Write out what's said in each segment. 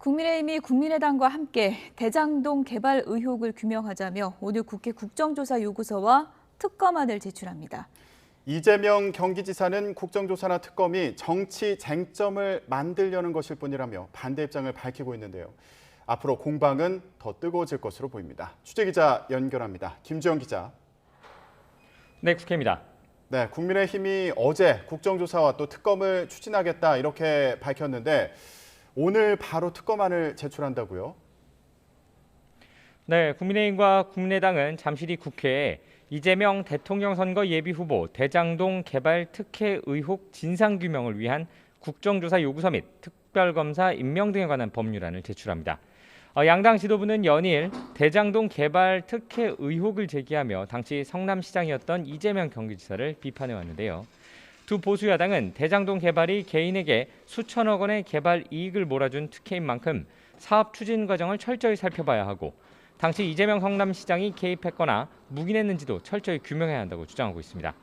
국민의힘이 국민의당과 함께 대장동 개발 의혹을 규명하자며 오늘 국회 국정조사 요구서와 특검안을 제출합니다. 이재명 경기지사는 국정조사나 특검이 정치 쟁점을 만들려는 것일 뿐이라며 반대 입장을 밝히고 있는데요. 앞으로 공방은 더 뜨거워질 것으로 보입니다. 취재기자 연결합니다. 김주영 기자. 네, 국회입니다. 네, 국민의힘이 어제 국정조사와 또 특검을 추진하겠다 이렇게 밝혔는데 오늘 바로 특검안을 제출한다고요? 네, 국민의힘과 국민의당은 잠시 뒤 국회에 이재명 대통령 선거 예비 후보 대장동 개발 특혜 의혹 진상규명을 위한 국정조사 요구서 및 특별검사 임명 등에 관한 법률안을 제출합니다. 양당 지도부는 연일 대장동 개발 특혜 의혹을 제기하며 당시 성남시장이었던 이재명 경기지사를 비판해 왔는데요. 두 보수 야당은 대장동 개발이 개인에게 수천억 원의 개발 이익을 몰아준 특혜인 만큼 사업 추진 과정을 철저히 살펴봐야 하고 당시 이재명 성남시장이 개입했거나 묵인했는지도 철저히 규명해야 한다고 주장하고 있습니다.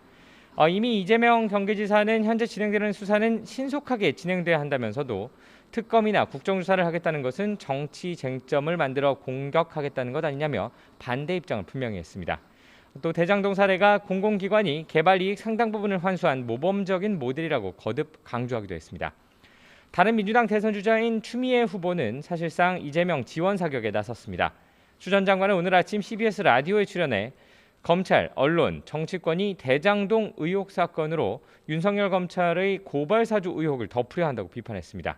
이미 이재명 경기지사는 현재 진행되는 수사는 신속하게 진행돼야 한다면서도 특검이나 국정조사를 하겠다는 것은 정치 쟁점을 만들어 공격하겠다는 것 아니냐며 반대 입장을 분명히 했습니다. 또 대장동 사례가 공공기관이 개발 이익 상당 부분을 환수한 모범적인 모델이라고 거듭 강조하기도 했습니다. 다른 민주당 대선 주자인 추미애 후보는 사실상 이재명 지원 사격에 나섰습니다. 추 전 장관은 오늘 아침 CBS 라디오에 출연해 검찰, 언론, 정치권이 대장동 의혹 사건으로 윤석열 검찰의 고발 사주 의혹을 덮으려 한다고 비판했습니다.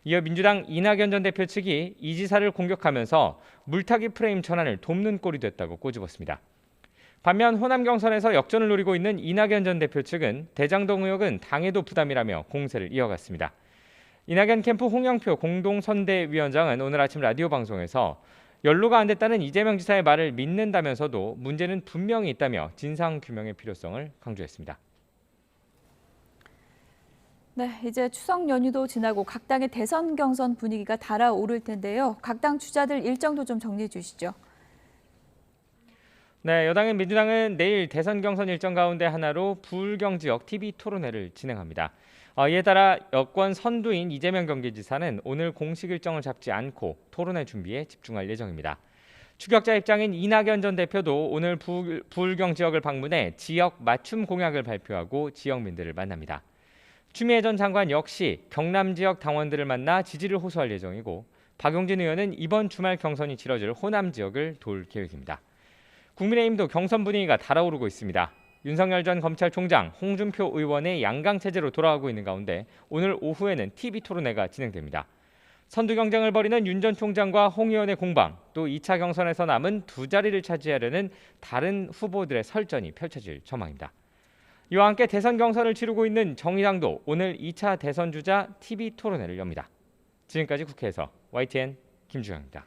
이어 민주당 이낙연 전 대표 측이 이 지사를 공격하면서 물타기 프레임 전환을 돕는 꼴이 됐다고 꼬집었습니다. 반면 호남 경선에서 역전을 노리고 있는 이낙연 전 대표 측은 대장동 의혹은 당에도 부담이라며 공세를 이어갔습니다. 이낙연 캠프 홍영표 공동선대위원장은 오늘 아침 라디오 방송에서 연루가 안 됐다는 이재명 지사의 말을 믿는다면서도 문제는 분명히 있다며 진상규명의 필요성을 강조했습니다. 네, 이제 추석 연휴도 지나고 각 당의 대선 경선 분위기가 달아오를 텐데요. 각 당 주자들 일정도 좀 정리해 주시죠. 네, 여당인 민주당은 내일 대선 경선 일정 가운데 하나로 부울경 지역 TV 토론회를 진행합니다. 이에 따라 여권 선두인 이재명 경기지사는 오늘 공식 일정을 잡지 않고 토론회 준비에 집중할 예정입니다. 추격자 입장인 이낙연 전 대표도 오늘 부울경 지역을 방문해 지역 맞춤 공약을 발표하고 지역민들을 만납니다. 추미애 전 장관 역시 경남 지역 당원들을 만나 지지를 호소할 예정이고 박용진 의원은 이번 주말 경선이 치러질 호남 지역을 돌 계획입니다. 국민의힘도 경선 분위기가 달아오르고 있습니다. 윤석열 전 검찰총장, 홍준표 의원의 양강 체제로 돌아가고 있는 가운데 오늘 오후에는 TV 토론회가 진행됩니다. 선두 경쟁을 벌이는 윤 전 총장과 홍 의원의 공방, 또 2차 경선에서 남은 두 자리를 차지하려는 다른 후보들의 설전이 펼쳐질 전망입니다. 이와 함께 대선 경선을 치르고 있는 정의당도 오늘 2차 대선 주자 TV 토론회를 엽니다. 지금까지 국회에서 YTN 김주영입니다.